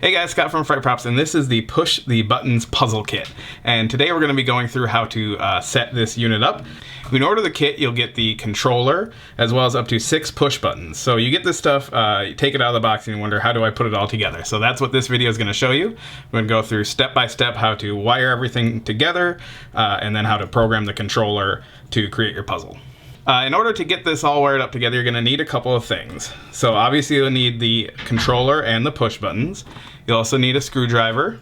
Hey guys, Scott from Fright Props, and this is the Push the Buttons puzzle kit. And today we're going to be going through how to set this unit up. When you order the kit, you'll get the controller as well as up to 6 push buttons. So you get this stuff, you take it out of the box and you wonder, how do I put it all together? So that's what this video is going to show you. We're going to go through step by step how to wire everything together and then how to program the controller to create your puzzle. In order to get this all wired up together, you're going to need a couple of things. So obviously you'll need the controller and the push buttons. You'll also need a screwdriver.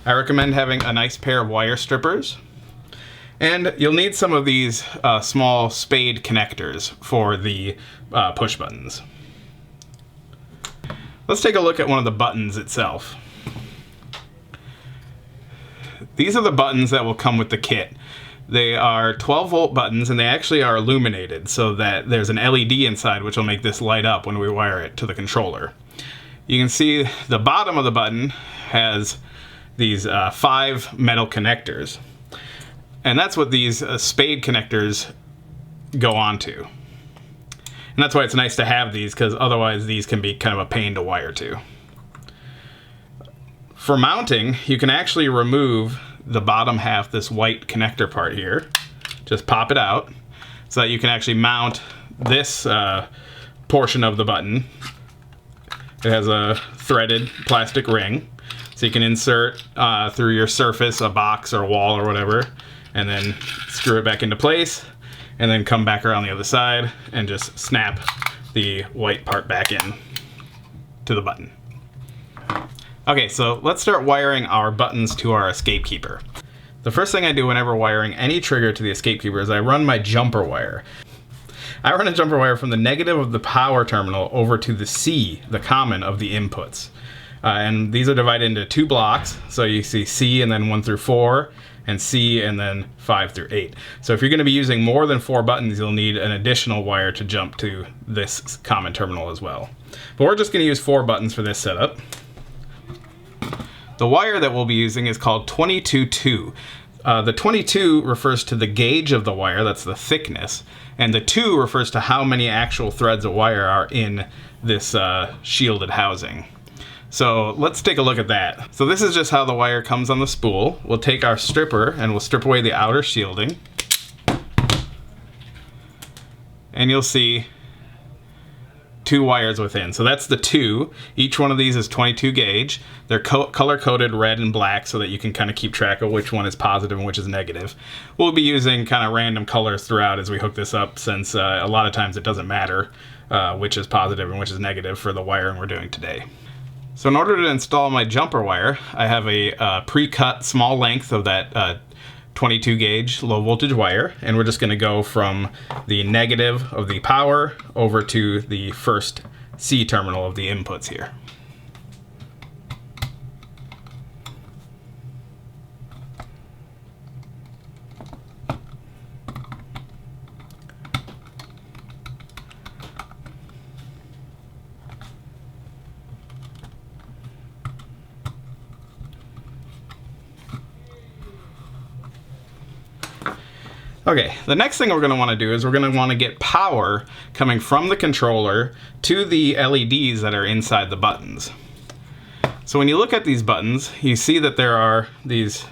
I recommend having a nice pair of wire strippers. And you'll need some of these small spade connectors for the push buttons. Let's take a look at one of the buttons itself. These are the buttons that will come with the kit. They are 12-volt buttons, and they actually are illuminated so that there's an LED inside which will make this light up when we wire it to the controller. You can see the bottom of the button has these 5 metal connectors, and that's what these spade connectors go onto. And that's why it's nice to have these, because otherwise these can be kind of a pain to wire to. For mounting, you can actually remove the bottom half, this white connector part here. Just pop it out so that you can actually mount this portion of the button. It has a threaded plastic ring, so you can insert through your surface, a box or a wall or whatever, and then screw it back into place, and then come back around the other side and just snap the white part back in to the button. Okay, so let's start wiring our buttons to our escape keeper. The first thing I do whenever wiring any trigger to the escape keeper is I run my jumper wire. I run a jumper wire from the negative of the power terminal over to the C, the common of the inputs. And these are divided into 2 blocks, so you see C and then 1 through 4, and C and then 5 through 8. So if you're going to be using more than 4 buttons, you'll need an additional wire to jump to this common terminal as well. But we're just going to use 4 buttons for this setup. The wire that we'll be using is called 22-2. The 22 refers to the gauge of the wire, that's the thickness, and the 2 refers to how many actual threads of wire are in this shielded housing. So let's take a look at that. So this is just how the wire comes on the spool. We'll take our stripper and we'll strip away the outer shielding. And you'll see 2 wires within. So that's the 2. Each one of these is 22 gauge. They're color-coded red and black so that you can kind of keep track of which one is positive and which is negative. We'll be using kind of random colors throughout as we hook this up, since a lot of times it doesn't matter which is positive and which is negative for the wiring we're doing today. So in order to install my jumper wire, I have a pre-cut small length of that 22 gauge low voltage wire, and we're just going to go from the negative of the power over to the first C terminal of the inputs here. Okay, the next thing we're going to want to do is we're going to want to get power coming from the controller to the LEDs that are inside the buttons. So when you look at these buttons, you see that there are these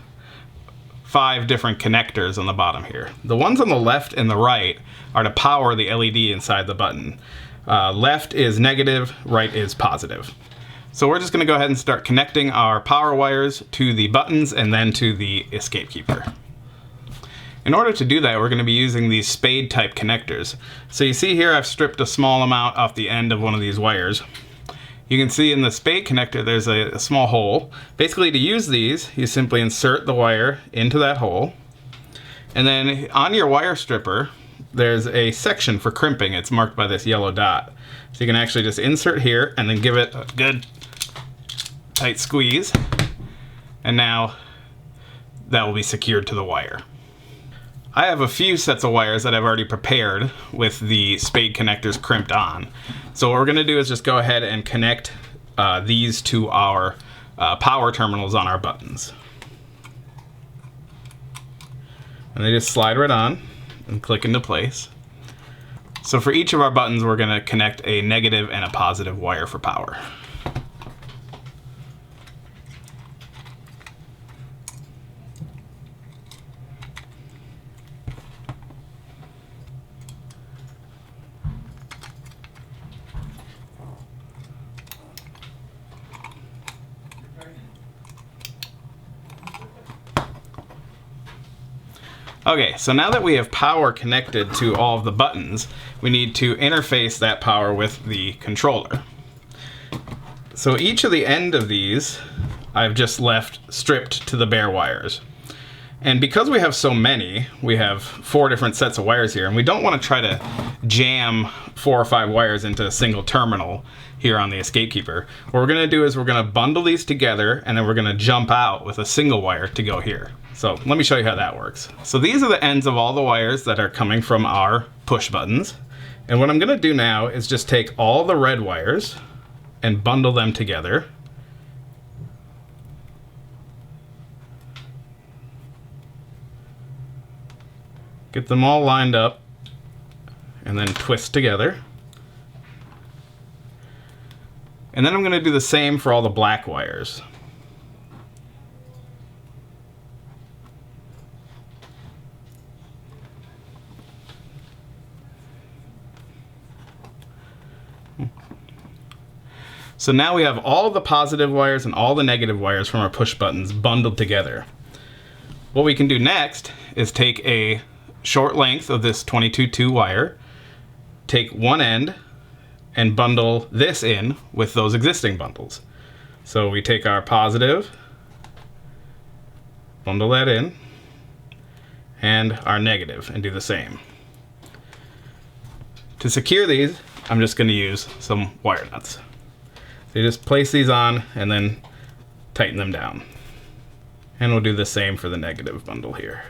5 different connectors on the bottom here. The ones on the left and the right are to power the LED inside the button. Left is negative, right is positive. So we're just going to go ahead and start connecting our power wires to the buttons and then to the escape keeper. In order to do that, we're going to be using these spade type connectors. So you see here I've stripped a small amount off the end of one of these wires. You can see in the spade connector there's a small hole. Basically, to use these, you simply insert the wire into that hole. And then on your wire stripper, there's a section for crimping. It's marked by this yellow dot. So you can actually just insert here and then give it a good tight squeeze. And now that will be secured to the wire. I have a few sets of wires that I've already prepared with the spade connectors crimped on. So what we're going to do is just go ahead and connect these to our power terminals on our buttons. And they just slide right on and click into place. So for each of our buttons, we're going to connect a negative and a positive wire for power. Okay, so now that we have power connected to all of the buttons, we need to interface that power with the controller. So each of the end of these, I've just left stripped to the bare wires. And because we have so many, we have 4 different sets of wires here, and we don't want to try to jam 4 or 5 wires into a single terminal here on the Escape Keeper. What we're going to do is we're going to bundle these together, and then we're going to jump out with a single wire to go here. So let me show you how that works. So these are the ends of all the wires that are coming from our push buttons. And what I'm going to do now is just take all the red wires and bundle them together. Get them all lined up and then twist together. And then I'm going to do the same for all the black wires. So now we have all the positive wires and all the negative wires from our push buttons bundled together. What we can do next is take a short length of this 22-2 wire, take one end, and bundle this in with those existing bundles. So we take our positive, bundle that in, and our negative, and do the same. To secure these, I'm just going to use some wire nuts. So you just place these on and then tighten them down. And we'll do the same for the negative bundle here.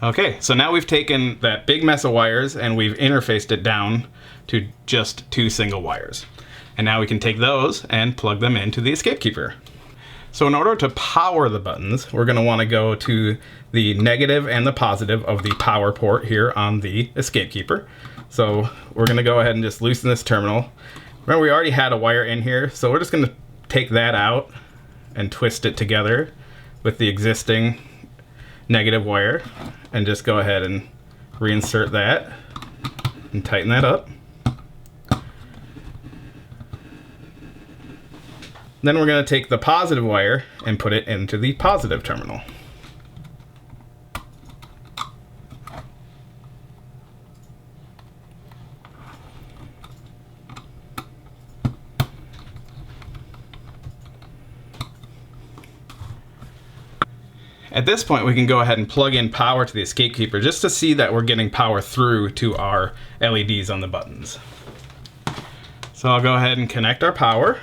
Okay, so now we've taken that big mess of wires and we've interfaced it down to just 2 single wires. And now we can take those and plug them into the Escape Keeper. So in order to power the buttons, we're going to want to go to the negative and the positive of the power port here on the Escape Keeper. So we're going to go ahead and just loosen this terminal. Remember, we already had a wire in here, so we're just going to take that out and twist it together with the existing negative wire, and just go ahead and reinsert that and tighten that up. Then we're going to take the positive wire and put it into the positive terminal. At this point, we can go ahead and plug in power to the Escape Keeper just to see that we're getting power through to our LEDs on the buttons. So I'll go ahead and connect our power.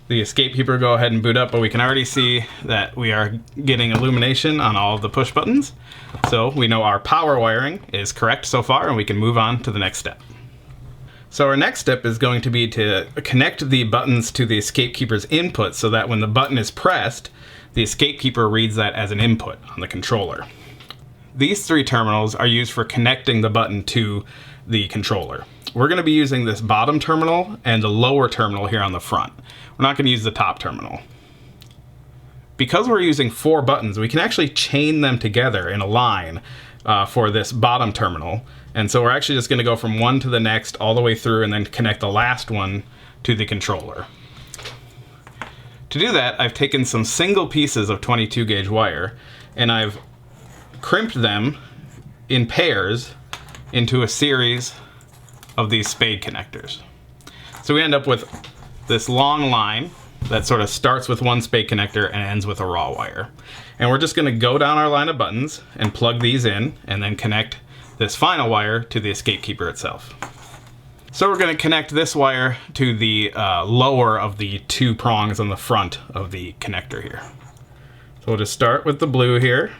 The Escape Keeper will go ahead and boot up, but we can already see that we are getting illumination on all of the push buttons. So we know our power wiring is correct so far, and we can move on to the next step. So our next step is going to be to connect the buttons to the Escape Keeper's input so that when the button is pressed, the Escape Keeper reads that as an input on the controller. These 3 terminals are used for connecting the button to the controller. We're going to be using this bottom terminal and the lower terminal here on the front. We're not going to use the top terminal. Because we're using 4 buttons, we can actually chain them together in a line for this bottom terminal. And so we're actually just going to go from one to the next all the way through and then connect the last one to the controller. To do that, I've taken some single pieces of 22 gauge wire and I've crimped them in pairs into a series of these spade connectors. So we end up with this long line that sort of starts with one spade connector and ends with a raw wire. And we're just going to go down our line of buttons and plug these in and then connect this final wire to the Escape Keeper itself. So we're going to connect this wire to the lower of the 2 prongs on the front of the connector here. So we'll just start with the blue here,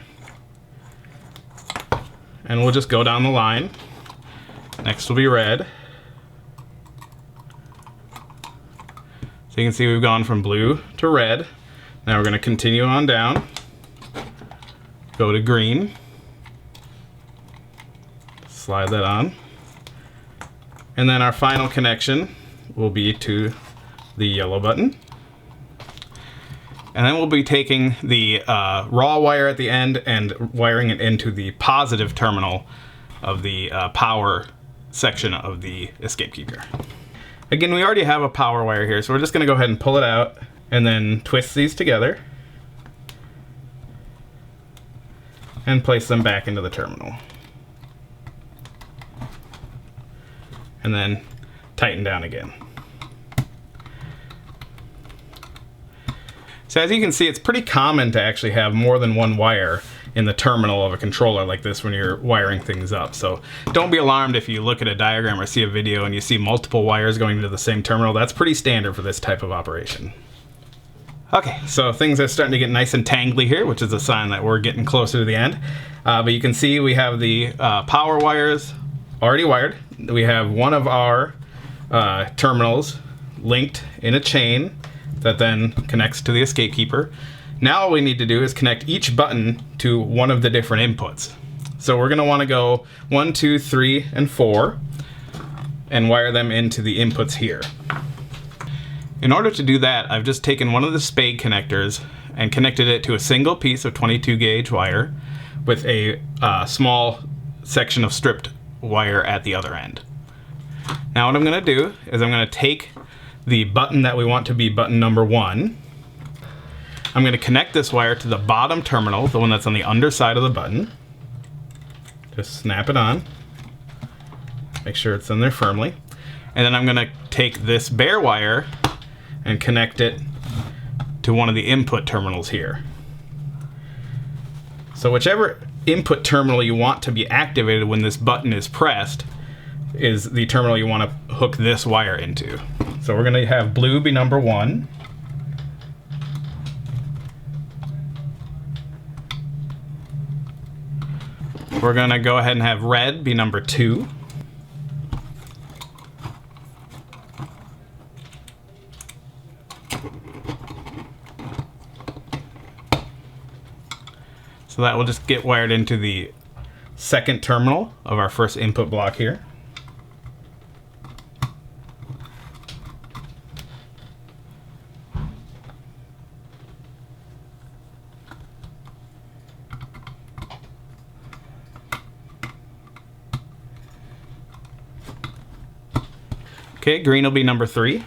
and we'll just go down the line. Next will be red. So you can see we've gone from blue to red. Now we're going to continue on down, go to green, slide that on. And then our final connection will be to the yellow button. And then we'll be taking the raw wire at the end and wiring it into the positive terminal of the power section of the Escape Keeper. Again, we already have a power wire here, so we're just going to go ahead and pull it out and then twist these together and place them back into the terminal. And then tighten down again. So as you can see, it's pretty common to actually have more than one wire in the terminal of a controller like this when you're wiring things up. So don't be alarmed if you look at a diagram or see a video and you see multiple wires going into the same terminal. That's pretty standard for this type of operation. Okay, so things are starting to get nice and tangly here, which is a sign that we're getting closer to the end. But you can see we have the power wires already wired. We have one of our terminals linked in a chain that then connects to the escape keeper. Now all we need to do is connect each button to one of the different inputs. So we're going to want to go 1, 2, 3, and 4 and wire them into the inputs here. In order to do that, I've just taken one of the spade connectors and connected it to a single piece of 22 gauge wire with a small section of stripped wire at the other end. Now what I'm going to do is I'm going to take the button that we want to be button number 1. I'm going to connect this wire to the bottom terminal, the one that's on the underside of the button. Just snap it on. Make sure it's in there firmly. And then I'm going to take this bare wire and connect it to one of the input terminals here. So whichever input terminal you want to be activated when this button is pressed is the terminal you want to hook this wire into. So we're going to have blue be number 1. We're going to go ahead and have red be number 2. So that will just get wired into the second terminal of our first input block here. Okay, green will be number 3.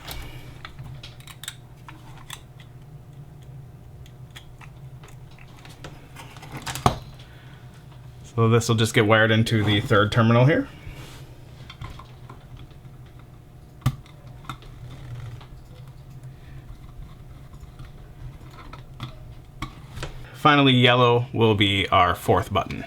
So this will just get wired into the third terminal here. Finally, yellow will be our 4th button.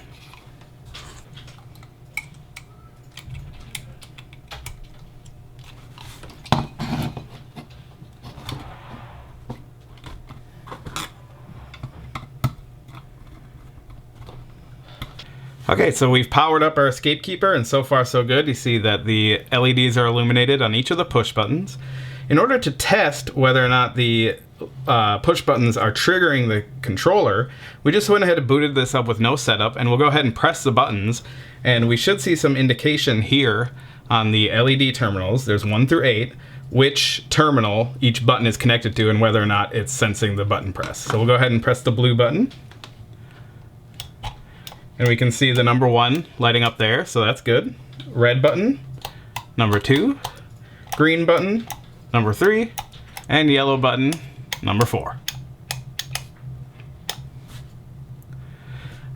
Okay, so we've powered up our escape keeper, and so far so good. You see that the LEDs are illuminated on each of the push buttons. In order to test whether or not the push buttons are triggering the controller, we just went ahead and booted this up with no setup, and we'll go ahead and press the buttons, and we should see some indication here on the LED terminals, there's 1 through 8, which terminal each button is connected to and whether or not it's sensing the button press. So we'll go ahead and press the blue button. And we can see the number 1 lighting up there, so that's good. Red button, number 2, green button, number 3, and yellow button, number 4.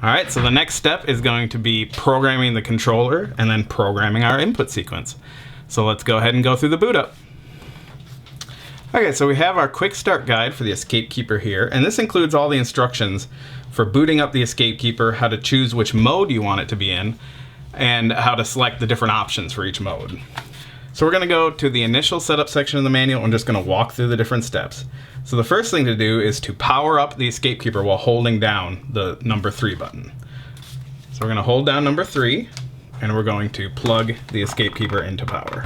Alright, so the next step is going to be programming the controller and then programming our input sequence. So let's go ahead and go through the boot up. Okay, so we have our quick start guide for the escape keeper here, and this includes all the instructions for booting up the escape keeper, how to choose which mode you want it to be in, and how to select the different options for each mode. So we're going to go to the initial setup section of the manual. I'm just going to walk through the different steps. So the first thing to do is to power up the escape keeper while holding down the number 3 button. So we're going to hold down number 3, and we're going to plug the escape keeper into power.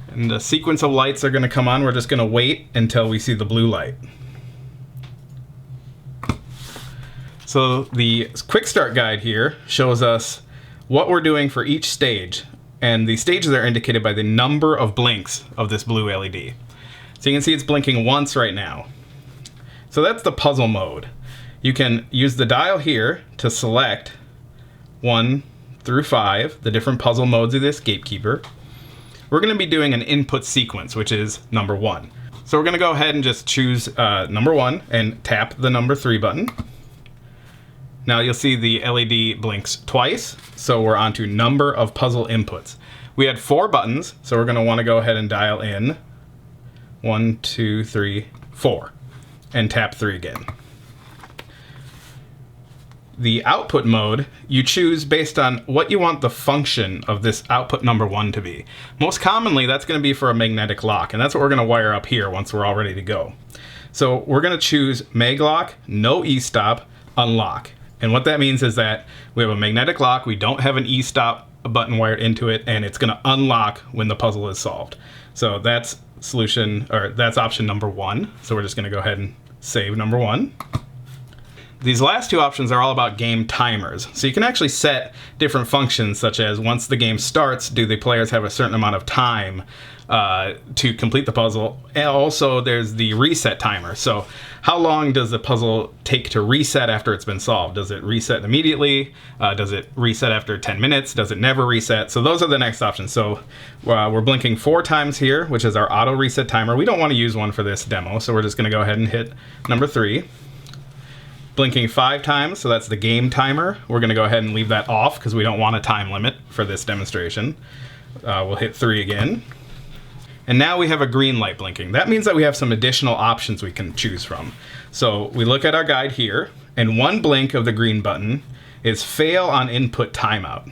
And the sequence of lights are going to come on. We're just going to wait until we see the blue light. So the quick start guide here shows us what we're doing for each stage, and the stages are indicated by the number of blinks of this blue LED. So you can see it's blinking once right now. So that's the puzzle mode. You can use the dial here to select 1 through 5, the different puzzle modes of the escape keeper. we're going to be doing an input sequence, which is number 1. So we're going to go ahead and just choose number 1 and tap the number 3 button. Now you'll see the LED blinks twice, so we're on to number of puzzle inputs. We had 4 buttons, so we're going to want to go ahead and dial in 1, 2, 3, 4, and tap 3 again. The output mode you choose based on what you want the function of this output number 1 to be. Most commonly, that's going to be for a magnetic lock, and that's what we're going to wire up here once we're all ready to go. So we're going to choose mag lock, no e-stop, unlock. And what that means is that we have a magnetic lock, we don't have an e-stop button wired into it, and it's going to unlock when the puzzle is solved. So that's that's option number 1. So we're just going to go ahead and save number 1. These last 2 options are all about game timers. So you can actually set different functions, such as once the game starts, do the players have a certain amount of time to complete the puzzle? And also there's the reset timer. So how long does the puzzle take to reset after it's been solved? Does it reset immediately? Does it reset after 10 minutes? Does it never reset? So those are the next options. So we're blinking 4 times here, which is our auto reset timer. We don't want to use one for this demo, so we're just going to go ahead and hit number 3. Blinking 5 times, so that's the game timer. We're going to go ahead and leave that off because we don't want a time limit for this demonstration. We'll hit 3 again. And now we have a green light blinking. That means that we have some additional options we can choose from. So we look at our guide here, and 1 blink of the green button is fail on input timeout.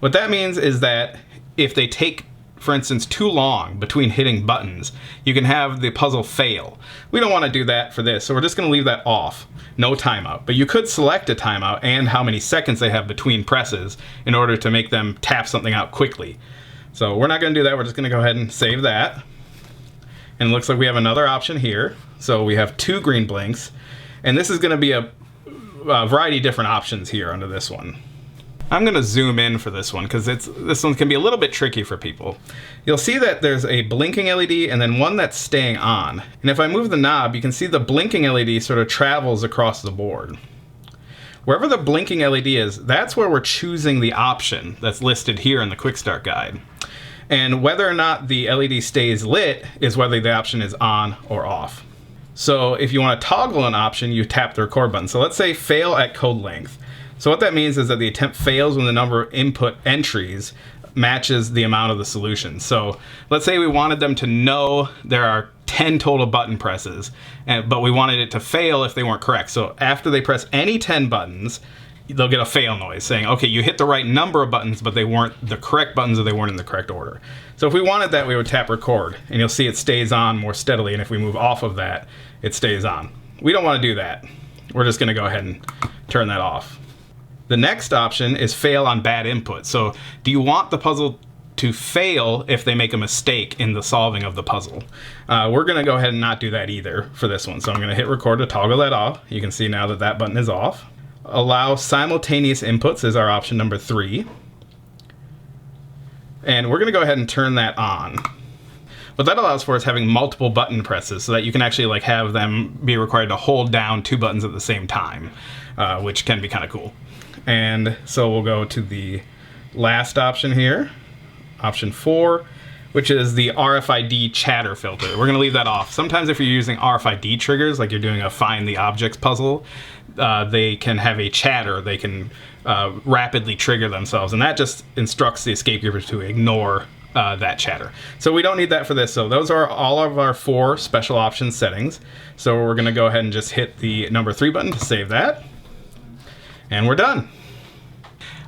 What that means is that if they take, for instance, too long between hitting buttons, you can have the puzzle fail. We don't want to do that for this, so we're just going to leave that off. No timeout. But you could select a timeout and how many seconds they have between presses in order to make them tap something out quickly. So we're not going to do that. We're just going to go ahead and save that. And it looks like we have another option here. So we have 2 green blinks. And this is going to be a variety of different options here under this one. I'm going to zoom in for this one because this one can be a little bit tricky for people. You'll see that there's a blinking LED and then one that's staying on. And if I move the knob, you can see the blinking LED sort of travels across the board. Wherever the blinking LED is, that's where we're choosing the option that's listed here in the Quick Start Guide. And whether or not the LED stays lit is whether the option is on or off. So if you want to toggle an option, you tap the record button. So let's say fail at code length. So what that means is that the attempt fails when the number of input entries matches the amount of the solution. So let's say we wanted them to know there are 10 total button presses, but we wanted it to fail if they weren't correct. So after they press any 10 buttons, they'll get a fail noise saying, okay, you hit the right number of buttons, but they weren't the correct buttons or they weren't in the correct order. So if we wanted that, we would tap record, and you'll see it stays on more steadily, and if we move off of that, it stays on. We don't want to do that. We're just going to go ahead and turn that off. The next option is fail on bad input. So do you want the puzzle to fail if they make a mistake in the solving of the puzzle? We're going to go ahead and not do that either for this one. So I'm going to hit record to toggle that off. You can see now that that button is off. Allow simultaneous inputs is our option number 3. And we're going to go ahead and turn that on. What that allows for is having multiple button presses so that you can actually have them be required to hold down 2 buttons at the same time, which can be kind of cool. And so we'll go to the last option here, option 4, which is the RFID chatter filter. We're going to leave that off. Sometimes if you're using RFID triggers, like you're doing a find the objects puzzle, they can have a chatter. They can rapidly trigger themselves, and that just instructs the escape keeper to ignore that chatter. So we don't need that for this. So those are all of our 4 special option settings. So we're going to go ahead and just hit the number 3 button to save that. And we're done.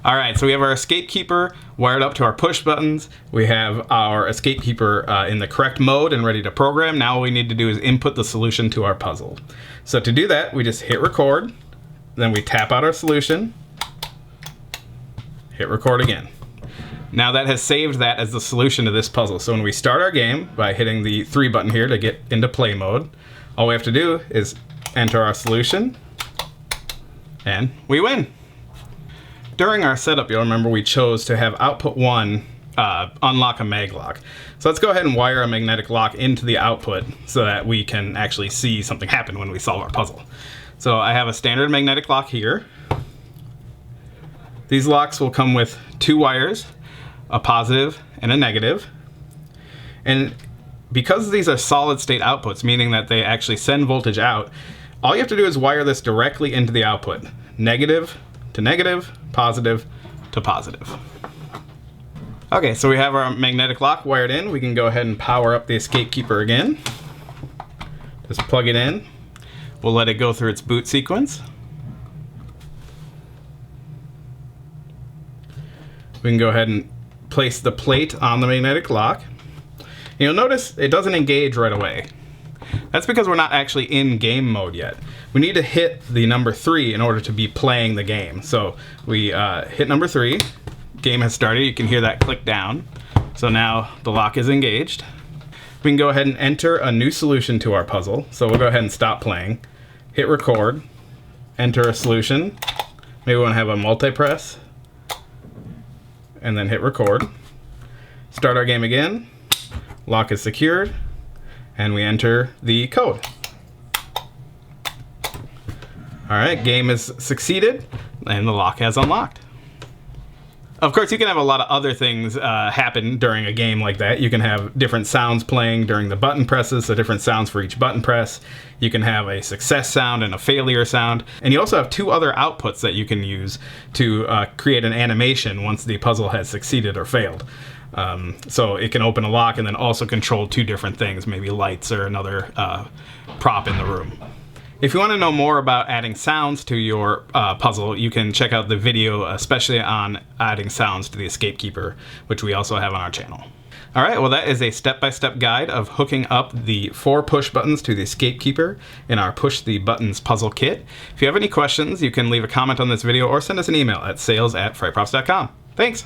All right, so we have our escape keeper wired up to our push buttons. We have our escape keeper in the correct mode and ready to program. Now all we need to do is input the solution to our puzzle. So to do that, we just hit record, then we tap out our solution, hit record again. Now that has saved that as the solution to this puzzle. So when we start our game by hitting the 3 button here to get into play mode, all we have to do is enter our solution, and we win. During our setup, you'll remember we chose to have output 1 unlock a mag lock. So let's go ahead and wire a magnetic lock into the output so that we can actually see something happen when we solve our puzzle. So I have a standard magnetic lock here. These locks will come with 2 wires. a positive, and a negative. And because these are solid state outputs, meaning that they actually send voltage out, all you have to do is wire this directly into the output. Negative to negative, positive to positive. Okay, so we have our magnetic lock wired in. We can go ahead and power up the escape keeper again. Just plug it in. We'll let it go through its boot sequence. We can go ahead and place the plate on the magnetic lock. You'll notice it doesn't engage right away. That's because we're not actually in game mode yet. We need to hit the number 3 in order to be playing the game. So we hit number 3. Game has started. You can hear that click down. So now the lock is engaged. We can go ahead and enter a new solution to our puzzle. So we'll go ahead and stop playing. Hit record. Enter a solution. Maybe we want to have a multi-press. And then hit record. Start our game again. Lock is secured, and we enter the code. All right, game has succeeded, and the lock has unlocked. Of course, you can have a lot of other things happen during a game like that. You can have different sounds playing during the button presses, so different sounds for each button press. You can have a success sound and a failure sound. And you also have 2 other outputs that you can use to create an animation once the puzzle has succeeded or failed. So it can open a lock and then also control 2 different things, maybe lights or another prop in the room. If you want to know more about adding sounds to your puzzle, you can check out the video especially on adding sounds to the escape keeper, which we also have on our channel. Alright, well that is a step-by-step guide of hooking up the 4 push buttons to the escape keeper in our Push the Buttons puzzle kit. If you have any questions, you can leave a comment on this video or send us an email at sales@frightprops.com. Thanks!